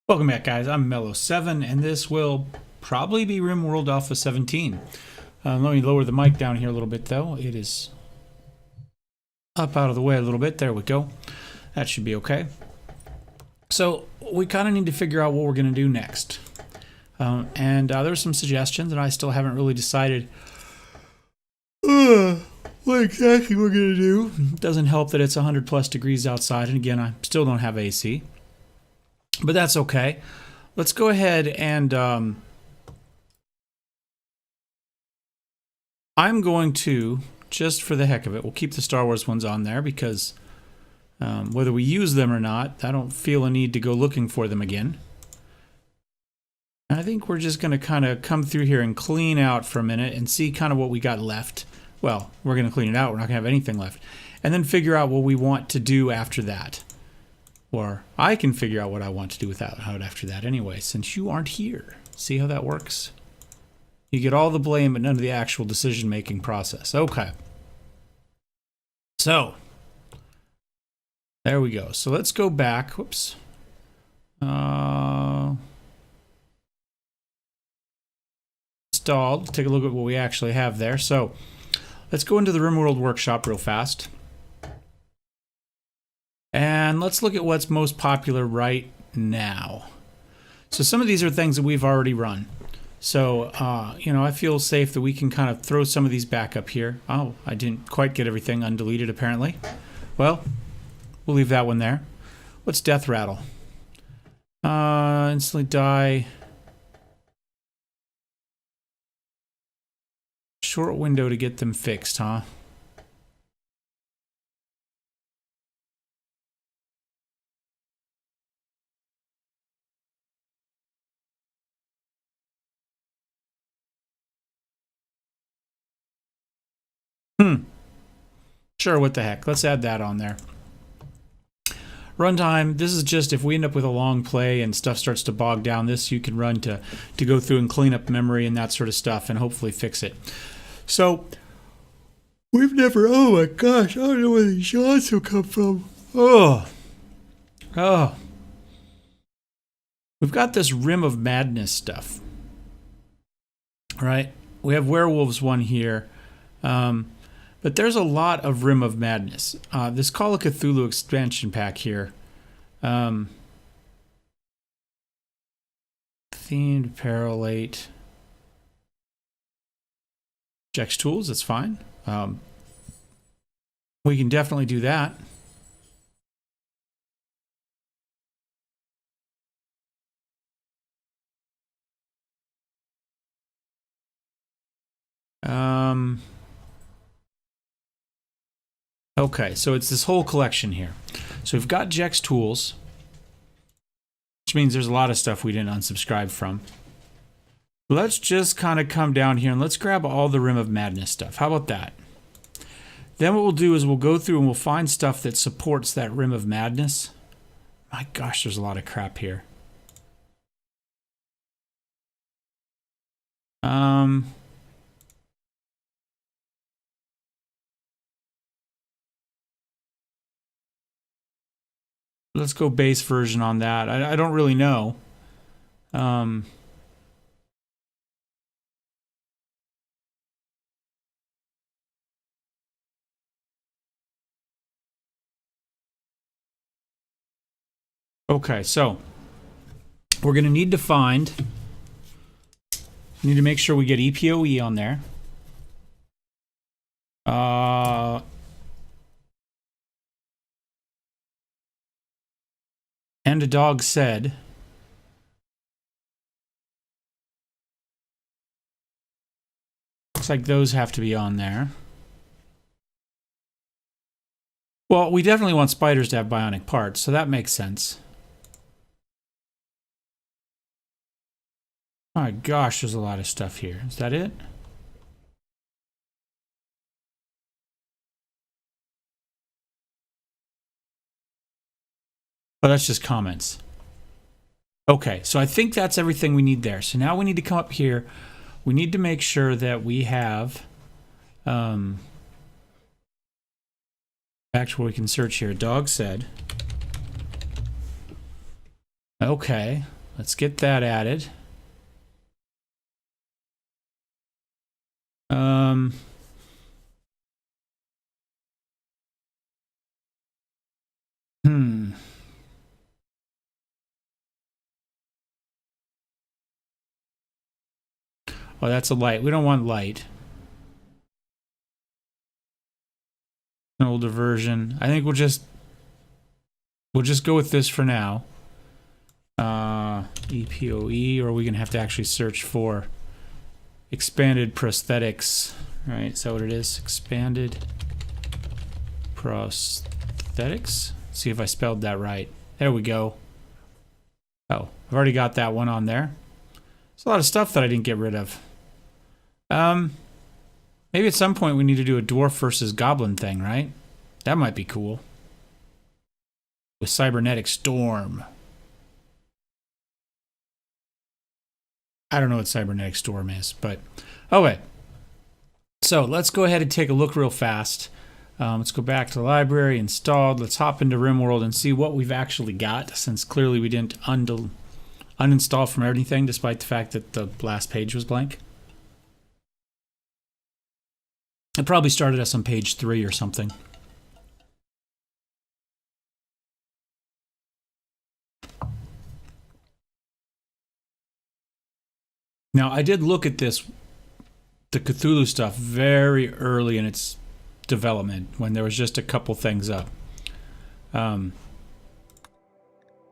Welcome back, guys. I'm Mellowseven, and this will probably be Rimworld A17. Let me lower the mic down here a little bit, though. It is up out of the way a little bit. There we go. That should be okay. So we kind of need to figure out what we're going to do next. There's some suggestions, and I still haven't really decided what exactly we're going to do. It doesn't help that it's 100 plus degrees outside, and again, I still don't have AC. But that's okay. Let's go ahead and I'm going to, just for the heck of it, we'll keep the Star Wars ones on there because whether we use them or not, I don't feel a need to go looking for them again. I think we're just going to kind of come through here and clean out for a minute and see kind of what we got left. Well, we're going to clean it out. We're not going to have anything left. And then figure out what we want to do after that. Or I can figure out what I want to do without after that anyway, since you aren't here. See how that works? You get all the blame, but none of the actual decision-making process. Okay. So, there we go. So let's go back. Whoops. Installed. Take a look at what we actually have there. So, let's go into the Rimworld workshop real fast. And let's look at what's most popular right now. So some of these are things that we've already run. So, I feel safe that we can kind of throw some of these back up here. Oh, I didn't quite get everything undeleted apparently. Well, we'll leave that one there. What's Death Rattle? Instantly die. Short window to get them fixed, huh? Sure, what the heck. Let's add that on there. Runtime, this is just if we end up with a long play and stuff starts to bog down, this you can run to go through and clean up memory and that sort of stuff and hopefully fix it. So, we've never, oh my gosh, I don't know where these shots will come from. Oh. We've got this Rim of Madness stuff. Right? We have Werewolves one here. But there's a lot of Rim of Madness. This Call of Cthulhu expansion pack here. Themed Parallate. Jex Tools, that's fine. We can definitely do that. Okay, so it's this whole collection here. So we've got Jex Tools, which means there's a lot of stuff we didn't unsubscribe from. Let's just kind of come down here and let's grab all the Rim of Madness stuff. How about that? Then what we'll do is we'll go through and we'll find stuff that supports that Rim of Madness. My gosh, there's a lot of crap here. Let's go base version on that. I don't really know. Okay, so we're going to need to find, need to make sure we get EPOE on there. And a dog said. Looks like those have to be on there. Well, we definitely want spiders to have bionic parts, so that makes sense. My gosh, there's a lot of stuff here. Is that it? Oh, that's just comments. Okay, so I think that's everything we need there. So now we need to come up here. We need to make sure that we have back to where we can search here. Dog said. Okay. let's get that added. Oh, that's a light. We don't want light. An older version. I think we'll just go with this for now. EPOE, or are we gonna have to actually search for expanded prosthetics? Right, is that what it is? Expanded prosthetics. See if I spelled that right. There we go. Oh, I've already got that one on there. There's a lot of stuff that I didn't get rid of. Maybe at some point we need to do a dwarf versus goblin thing, right? That might be cool. With cybernetic storm. I don't know what cybernetic storm is, but okay. So let's go ahead and take a look real fast. Let's go back to the library, installed. Let's hop into Rimworld and see what we've actually got, since clearly we didn't uninstall from anything, despite the fact that the last page was blank. It probably started us on page 3 or something. Now, I did look at the Cthulhu stuff very early in its development, when there was just a couple things up.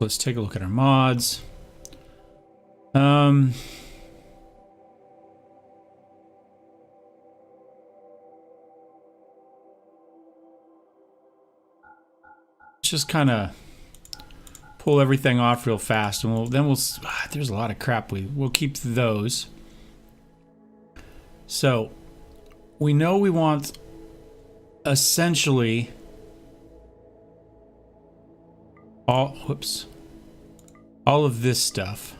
Let's take a look at our mods. Just kind of pull everything off real fast, and there's a lot of crap. We'll keep those. So we know we want essentially all of this stuff.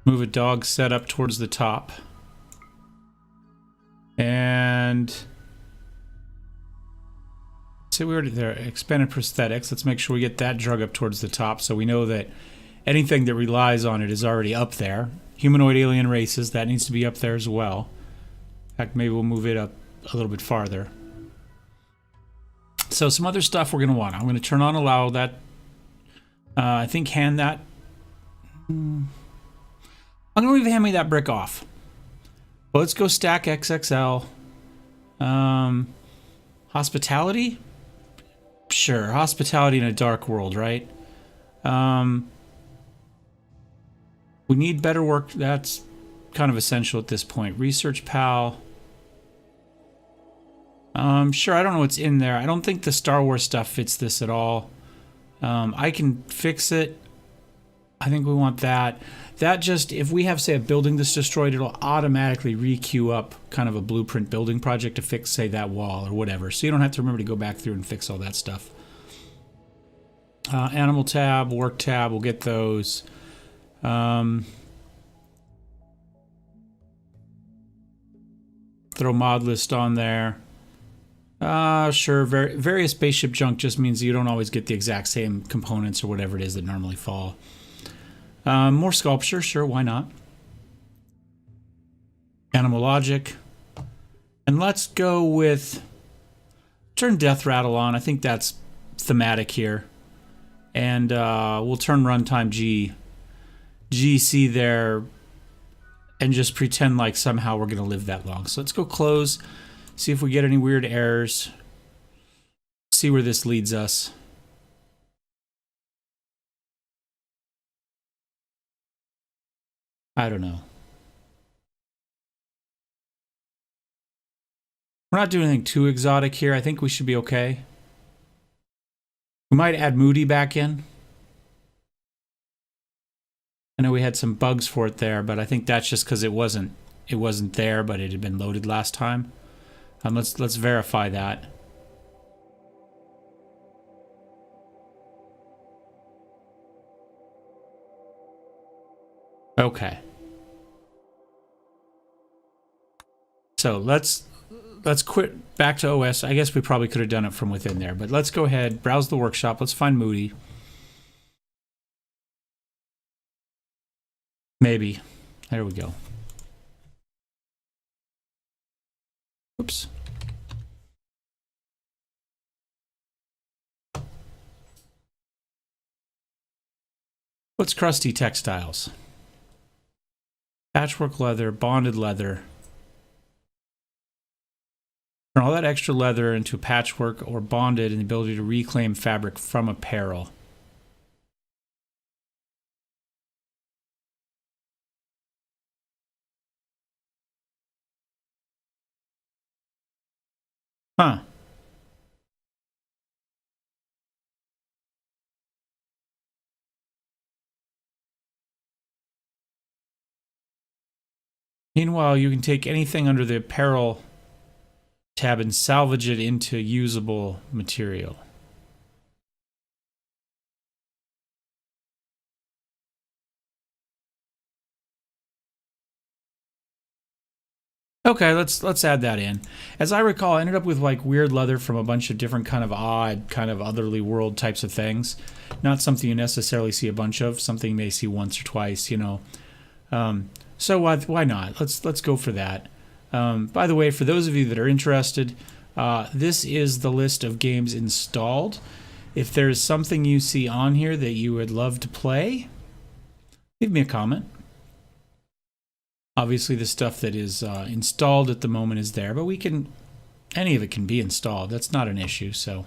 Move a dog set up towards the top. And see, we already there. Expanded prosthetics. Let's make sure we get that drug up towards the top, so we know that anything that relies on it is already up there. Humanoid alien races, that needs to be up there as well. In fact, maybe we'll move it up a little bit farther. So some other stuff we're going to want. I'm going to turn on allow that. I think hand that. I'm going to leave hand me that brick off. Well, let's go stack XXL. Hospitality? Sure, hospitality in a dark world, right? We need better work. That's kind of essential at this point. Research pal. Sure, I don't know what's in there. I don't think the Star Wars stuff fits this at all. I can fix it. I think we want that. That just, if we have, say, a building that's destroyed, it'll automatically re-queue up kind of a blueprint building project to fix, say, that wall or whatever. So you don't have to remember to go back through and fix all that stuff. Animal tab, work tab, we'll get those. Throw mod list on there. Sure, various spaceship junk just means you don't always get the exact same components or whatever it is that normally fall. More sculpture, sure, why not? Animal logic. And let's go with... turn death rattle on. I think that's thematic here. And we'll turn runtime GC there and just pretend like somehow we're going to live that long. So let's go close, see if we get any weird errors, see where this leads us. I don't know. We're not doing anything too exotic here. I think we should be okay. We might add Moody back in. I know we had some bugs for it there, but I think that's just because it wasn't there, but it had been loaded last time. Let's verify that. Okay. So let's quit back to OS. I guess we probably could have done it from within there, but let's go ahead, browse the workshop. Let's find Moody. Maybe. There we go. Oops. What's crusty textiles? Patchwork leather, bonded leather. Turn all that extra leather into patchwork or bonded, and the ability to reclaim fabric from apparel. Huh. Meanwhile, you can take anything under the apparel tab and salvage it into usable material. Okay, let's add that in. As I recall, I ended up with like weird leather from a bunch of different kind of odd, kind of otherly world types of things. Not something you necessarily see a bunch of. Something you may see once or twice, you know. So why not? Let's go for that. By the way, for those of you that are interested, this is the list of games installed. If there's something you see on here that you would love to play, leave me a comment. Obviously, the stuff that is installed at the moment is there, but any of it can be installed. That's not an issue. So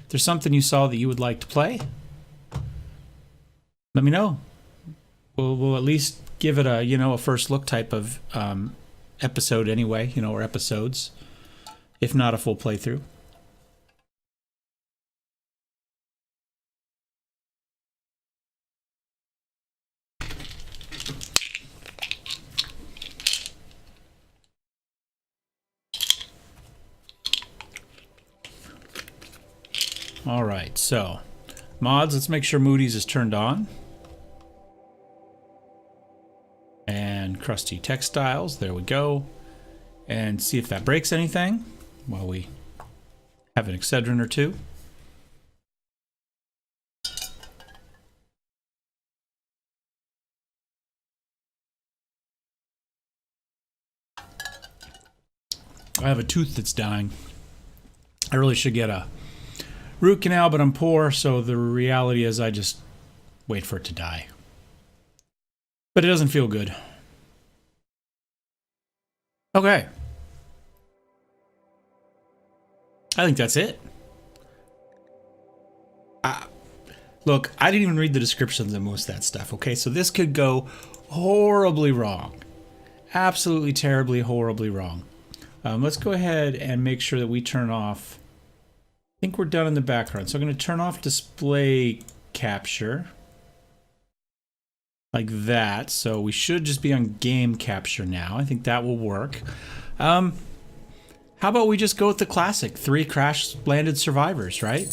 if there's something you saw that you would like to play, let me know. We'll at least give it a first look type of episode anyway, or episodes, if not a full playthrough. All right, so mods, let's make sure Moody's is turned on. And crusty textiles, there we go. And see if that breaks anything while we have an Excedrin or two. I have a tooth that's dying. I really should get a root canal, but I'm poor, so the reality is I just wait for it to die. But it doesn't feel good. Okay. I think that's it. Look, I didn't even read the descriptions of most of that stuff, okay? So this could go horribly wrong. Absolutely, terribly, horribly wrong. Let's go ahead and make sure that we turn off. I think we're done in the background. So I'm going to turn off display capture. Like that. So we should just be on game capture now. I think that will work. How about we just go with the classic 3 crash landed survivors, right?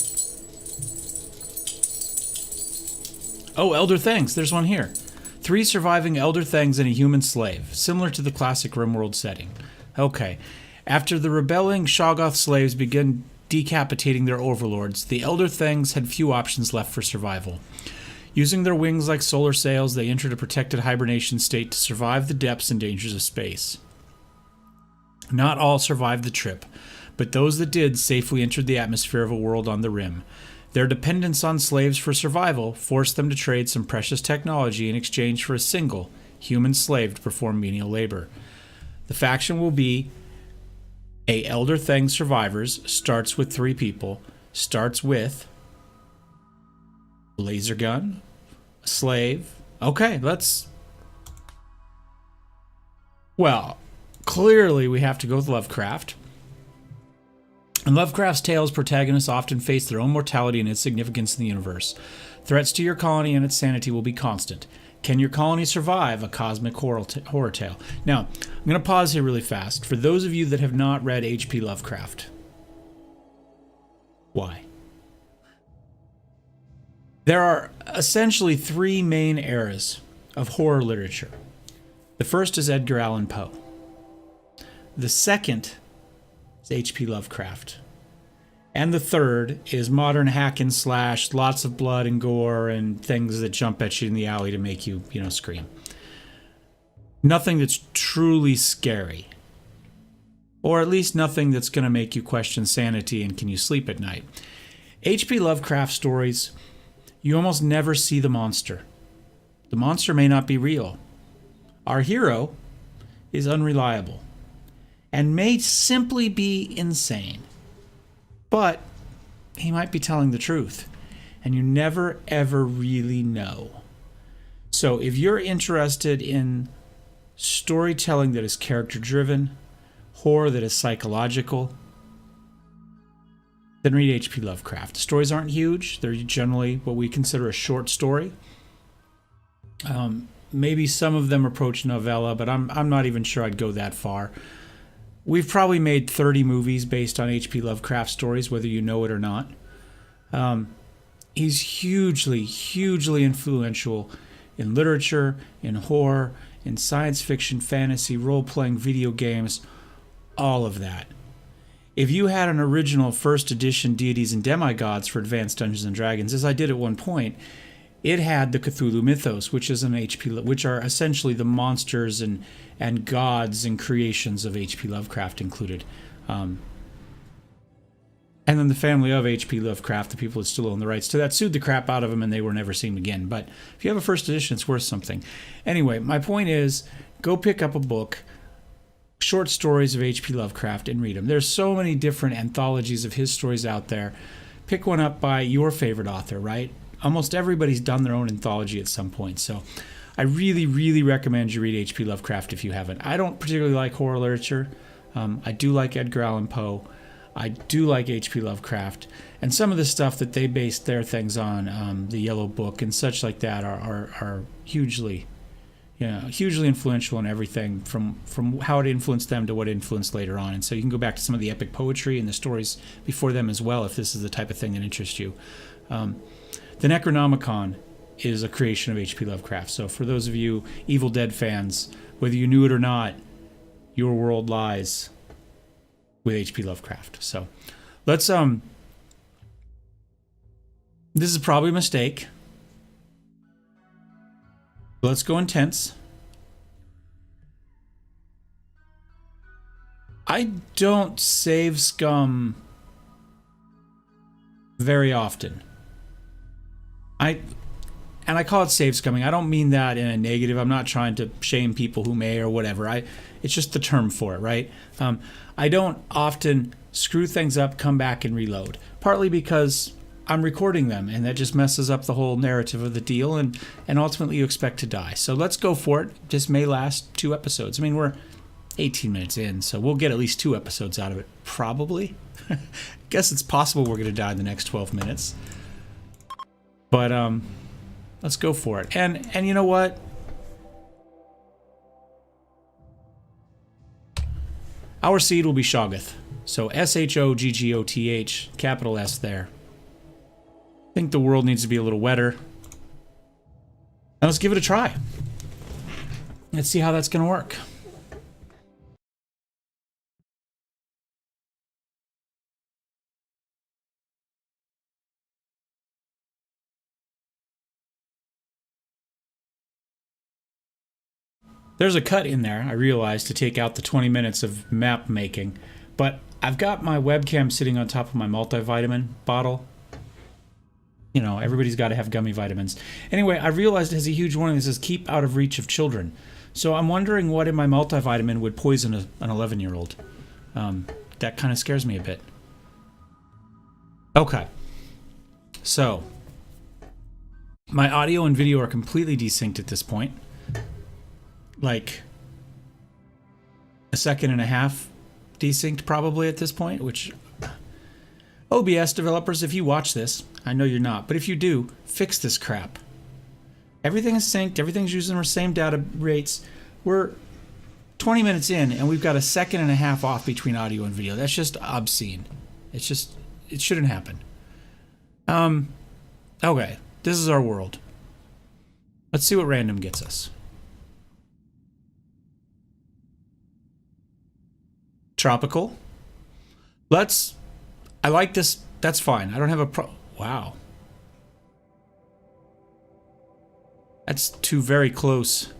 Oh, Elder Things. There's one here. 3 surviving Elder Things and a human slave, similar to the classic Rimworld setting. Okay. After the rebelling Shoggoth slaves begin decapitating their overlords, the Elder Things had few options left for survival. Using their wings like solar sails, they entered a protected hibernation state to survive the depths and dangers of space. Not all survived the trip, but those that did safely entered the atmosphere of a world on the rim. Their dependence on slaves for survival forced them to trade some precious technology in exchange for a single human slave to perform menial labor. The faction will be a Elder Thing survivors, starts with 3 people, starts with a laser gun, a slave. Okay, well, clearly we have to go with Lovecraft. In Lovecraft's tales, protagonists often face their own mortality and insignificance in the universe. Threats to your colony and its sanity will be constant. Can your colony survive a cosmic horror tale? Now, I'm going to pause here really fast. For those of you that have not read H.P. Lovecraft, why? There are essentially 3 main eras of horror literature. The first is Edgar Allan Poe. The second is H.P. Lovecraft. And the third is modern hack and slash, lots of blood and gore and things that jump at you in the alley to make you, scream. Nothing that's truly scary. Or at least nothing that's going to make you question sanity and can you sleep at night. H.P. Lovecraft stories, you almost never see the monster. The monster may not be real. Our hero is unreliable and may simply be insane. But he might be telling the truth, and you never ever really know. So if you're interested in storytelling that is character-driven, horror that is psychological, then read H.P. Lovecraft. The stories aren't huge. They're generally what we consider a short story. Maybe some of them approach novella, but I'm not even sure I'd go that far. We've probably made 30 movies based on H.P. Lovecraft stories, whether you know it or not. He's hugely, hugely influential in literature, in horror, in science fiction, fantasy, role-playing, video games, all of that. If you had an original first edition Deities and Demigods for Advanced Dungeons and Dragons, as I did at one point, it had the Cthulhu mythos, which are essentially the monsters and gods and creations of H.P. Lovecraft included. And then the family of H.P. Lovecraft, the people that still own the rights to that, sued the crap out of him and they were never seen again. But if you have a first edition, it's worth something. Anyway, my point is, go pick up a book, short stories of H.P. Lovecraft, and read them. There's so many different anthologies of his stories out there. Pick one up by your favorite author, right? Almost everybody's done their own anthology at some point. So I really, really recommend you read H.P. Lovecraft if you haven't. I don't particularly like horror literature. I do like Edgar Allan Poe. I do like H.P. Lovecraft. And some of the stuff that they based their things on, the Yellow Book and such like that, are hugely, hugely influential in everything from how it influenced them to what it influenced later on. And so you can go back to some of the epic poetry and the stories before them as well if this is the type of thing that interests you. The Necronomicon is a creation of H.P. Lovecraft. So for those of you Evil Dead fans, whether you knew it or not, your world lies with H.P. Lovecraft. So let's this is probably a mistake. Let's go intense. I don't save scum very often. I call it save scumming. I don't mean that in a negative. I'm not trying to shame people who may or whatever. It's just the term for it, right? I don't often screw things up, come back, and reload. Partly because I'm recording them, and that just messes up the whole narrative of the deal, and ultimately you expect to die. So let's go for it. This may last 2 episodes. I mean, we're 18 minutes in, so we'll get at least 2 episodes out of it, probably. I guess it's possible we're going to die in the next 12 minutes. But let's go for it. And you know what? Our seed will be Shoggoth. So S-H-O-G-G-O-T-H, capital S there. I think the world needs to be a little wetter. Now let's give it a try. Let's see how that's going to work. There's a cut in there, I realized, to take out the 20 minutes of map making, but I've got my webcam sitting on top of my multivitamin bottle. You know, everybody's got to have gummy vitamins. Anyway, I realized it has a huge warning that says keep out of reach of children. So I'm wondering what in my multivitamin would poison an 11-year-old. That kind of scares me a bit. Okay. So, my audio and video are completely desynced at this point. Like a second and a half desynced probably at this point, which OBS developers, if you watch this, I know you're not, but if you do, fix this crap. Everything is synced, everything's using our same data rates. We're 20 minutes in and we've got a second and a half off between audio and video. That's just obscene. It shouldn't happen. Okay, this is our world. Let's see what random gets us. Tropical. I like this. That's fine. I don't have a wow. That's two very close.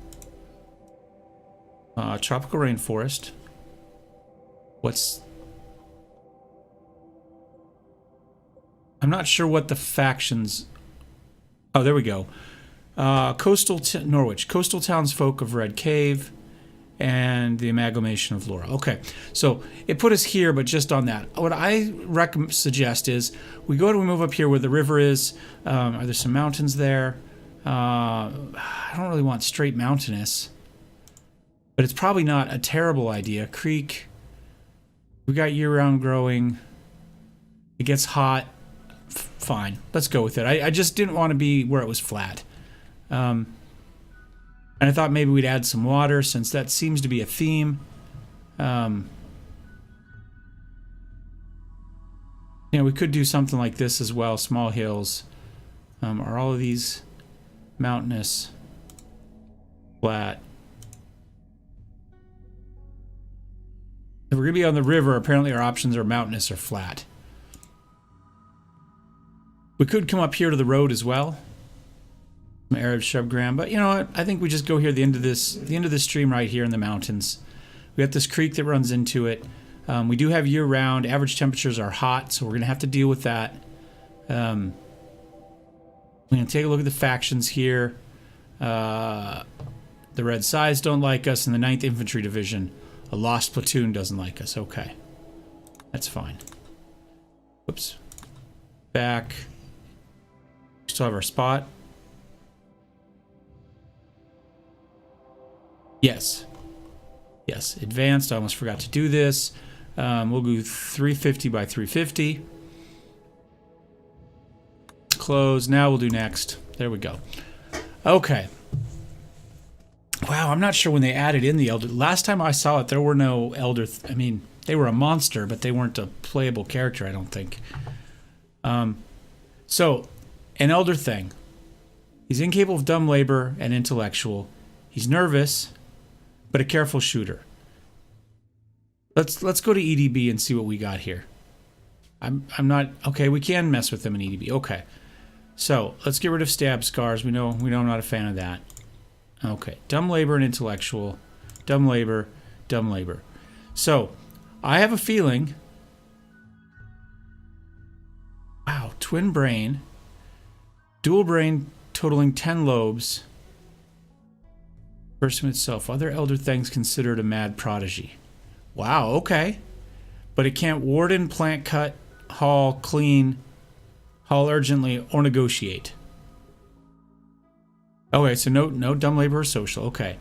Tropical rainforest. I'm not sure what the factions... Oh, there we go. Norwich. Coastal townsfolk of Red Cave. And the amalgamation of Laura. Okay, so it put us here, but just on that. What I suggest is we move up here where the river is. Are there some mountains there? I don't really want straight mountainous, but it's probably not a terrible idea. Creek. We got year-round growing. It gets hot. Fine, let's go with it. I just didn't want to be where it was flat. And I thought maybe we'd add some water since that seems to be a theme. We could do something like this as well. Small hills. Are all of these mountainous? Flat. If we're going to be on the river, apparently our options are mountainous or flat. We could come up here to the road as well. Some Arab shrubgram, but you know what? I think we just go here, the end of this stream right here in the mountains. We got this creek that runs into it. We do have year-round. Average temperatures are hot, so we're going to have to deal with that. We're going to take a look at the factions here. The Red Sides don't like us, and the 9th Infantry Division, a lost platoon, doesn't like us. Okay. That's fine. Whoops. Back. We still have our spot. Yes. Yes. Advanced. I almost forgot to do this. We'll go 350 by 350. Close. Now we'll do next. There we go. Okay. Wow, I'm not sure when they added in the Elder. Last time I saw it, there were no Elder. I mean, they were a monster, but they weren't a playable character, I don't think. So, an Elder thing. He's incapable of dumb labor and intellectual. He's nervous, but a careful shooter. Let's go to EDB and see what we got here. I'm not okay. We can mess with them in EDB. Okay, so let's get rid of stab scars. We know I'm not a fan of that. Okay, dumb labor and intellectual, dumb labor, dumb labor. So I have a feeling. Wow, twin brain, dual brain, totaling 10 lobes. Person itself. Other elder things considered a mad prodigy. Wow, okay. But it can't warden, plant cut, haul, clean, haul urgently, or negotiate. Okay, so no dumb labor or social. Okay.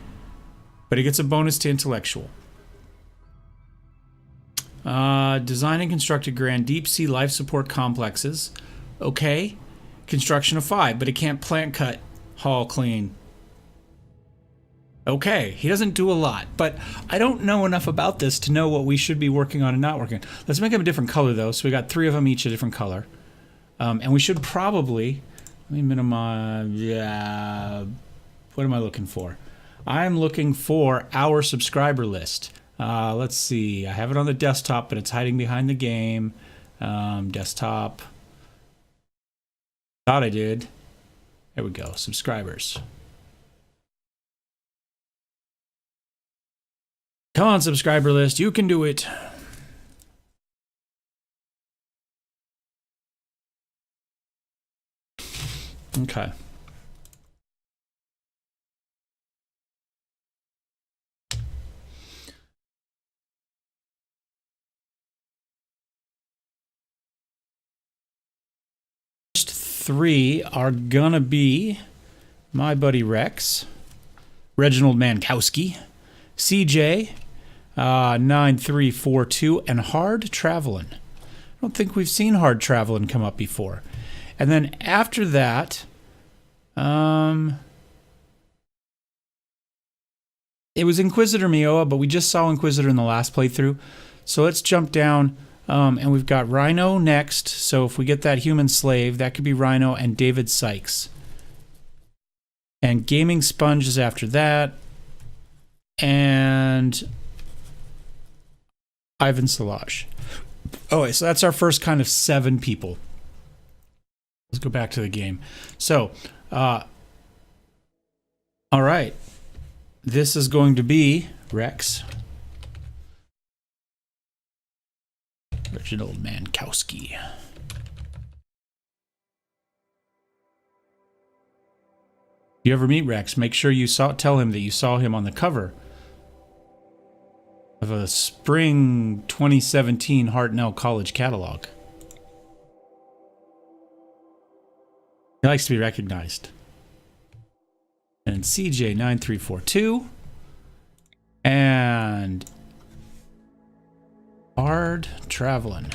But it gets a bonus to intellectual. Design and constructed grand deep sea life support complexes. Okay. Construction of 5, but it can't plant cut, haul, clean. Okay, he doesn't do a lot, but I don't know enough about this to know what we should be working on and not working on. Let's make him a different color, though. So we got 3 of them each a different color. And we should probably... Let me minimize... Yeah... What am I looking for? I'm looking for our subscriber list. Let's see. I have it on the desktop, but it's hiding behind the game. Desktop. Thought I did. There we go. Subscribers. Come on, subscriber list. You can do it. Okay. First 3 are gonna be my buddy Rex, Reginald Mankowski, CJ, 9342, and Hard Travelin'. I don't think we've seen Hard Travelin' come up before. And then after that, it was Inquisitor Mioa, but we just saw Inquisitor in the last playthrough. So let's jump down, and we've got Rhino next. So if we get that human slave, that could be Rhino and David Sykes. And Gaming Sponge is after that. And Ivan Salage. Oh, so that's our first kind of 7 people. Let's go back to the game. So, all right. This is going to be Rex. Reginald Mankowski. You ever meet Rex, make sure you tell him that you saw him on the cover of a spring 2017 Hartnell College catalog. He likes to be recognized. And CJ9342 and Bard Travelin'.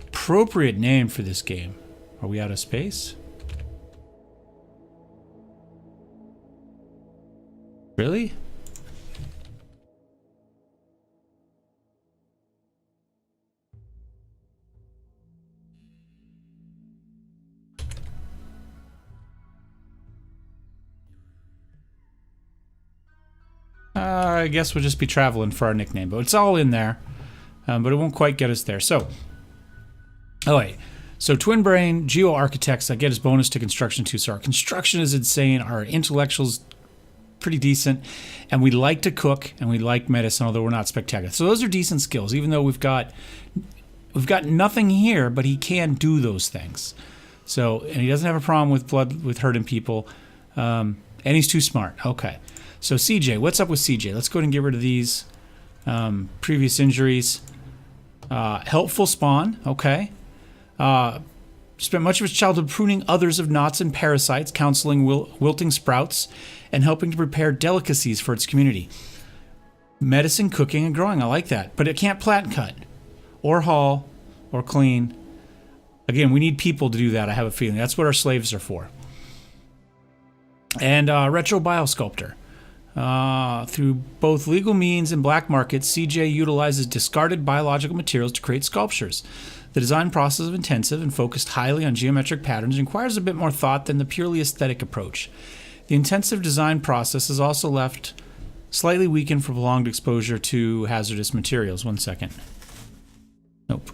Appropriate name for this game. Are we out of space? Really? I guess we'll just be traveling for our nickname, but it's all in there. But it won't quite get us there. So, oh wait. So Twin Brain, Geo Architects, I get his bonus to construction too. So our construction is insane. Our intellectual's pretty decent. And we like to cook and we like medicine, although we're not spectacular. So those are decent skills, even though we've got nothing here, but he can do those things. So, and he doesn't have a problem with hurting people. And he's too smart. Okay. So CJ, what's up with CJ? Let's go ahead and get rid of these previous injuries. Helpful spawn, okay. Spent much of his childhood pruning others of knots and parasites, counseling wilting sprouts, and helping to prepare delicacies for its community. Medicine, cooking, and growing, I like that. But it can't plant cut, or haul, or clean. Again, we need people to do that, I have a feeling. That's what our slaves are for. And Retro Biosculptor. Through both legal means and black markets, CJ utilizes discarded biological materials to create sculptures. The design process is intensive and focused highly on geometric patterns and requires a bit more thought than the purely aesthetic approach. The intensive design process is also left slightly weakened for prolonged exposure to hazardous materials. 1 second. Nope.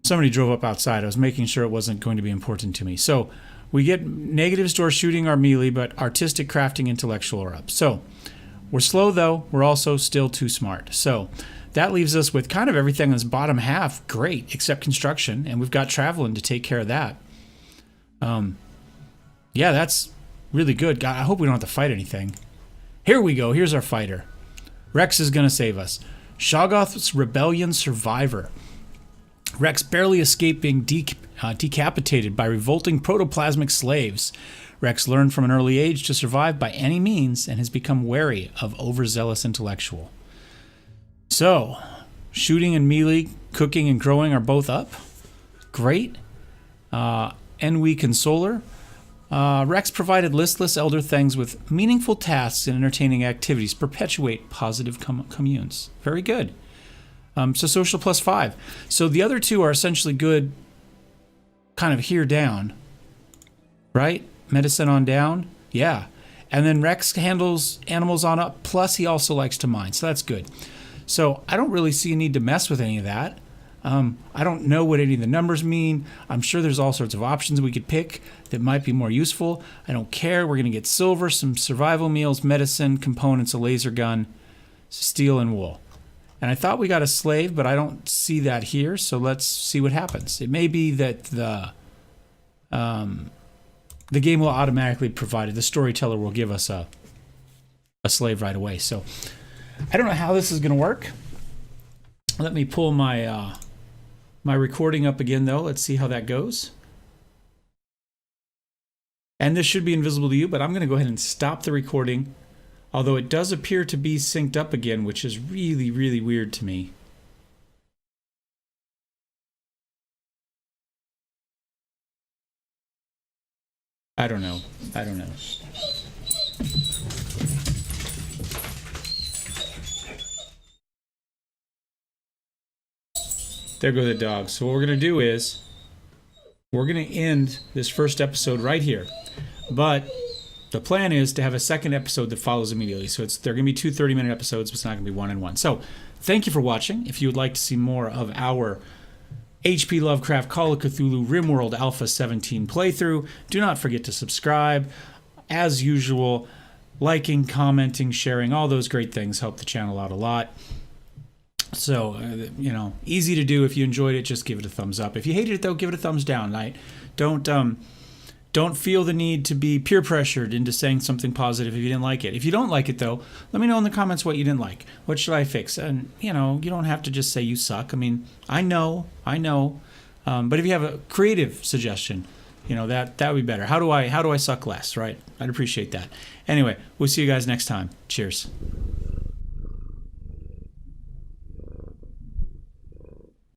Somebody drove up outside. I was making sure it wasn't going to be important to me. So, we get negatives to our shooting, our melee, but artistic, crafting, intellectual are up. So, we're slow though. We're also still too smart. So, that leaves us with kind of everything in this bottom half great, except construction, and we've got traveling to take care of that. Yeah, that's really good. God, I hope we don't have to fight anything. Here we go. Here's our fighter. Rex is going to save us. Shoggoth's Rebellion Survivor. Rex barely escaped being decapitated by revolting protoplasmic slaves. Rex learned from an early age to survive by any means and has become wary of overzealous intellectual. So, shooting and melee, cooking and growing are both up. Great. Enwy Consoler. Rex provided listless elder things with meaningful tasks and entertaining activities perpetuate positive communes. Very good. So social +5. So the other two are essentially good kind of here down. Right? Medicine on down. Yeah. And then Rex handles animals on up. Plus he also likes to mine. So that's good. So I don't really see a need to mess with any of that. I don't know what any of the numbers mean. I'm sure there's all sorts of options we could pick that might be more useful. I don't care. We're going to get silver, some survival meals, medicine, components, a laser gun, steel, and wool. And I thought we got a slave, but I don't see that here. So let's see what happens. It may be that the game will automatically provide it. The storyteller will give us a slave right away. So I don't know how this is going to work. Let me pull my my recording up again, though. Let's see how that goes. And this should be invisible to you, but I'm going to go ahead and stop the recording. Although it does appear to be synced up again, which is really, really weird to me. I don't know. I don't know. There go the dogs. So what we're going to do is we're going to end this first episode right here. But the plan is to have a second episode that follows immediately. So they're going to be 2 30-minute episodes, but it's not going to be 1 and 1. So thank you for watching. If you would like to see more of our H.P. Lovecraft Call of Cthulhu Rimworld A17 playthrough, do not forget to subscribe. As usual, liking, commenting, sharing, all those great things help the channel out a lot. So, you know, easy to do. If you enjoyed it, just give it a thumbs up. If you hated it, though, give it a thumbs down. Don't feel the need to be peer pressured into saying something positive if you didn't like it. If you don't like it, though, let me know in the comments what you didn't like. What should I fix? And, you know, you don't have to just say you suck. I mean, I know. But if you have a creative suggestion, you know, that would be better. How do I suck less, right? I'd appreciate that. Anyway, we'll see you guys next time. Cheers.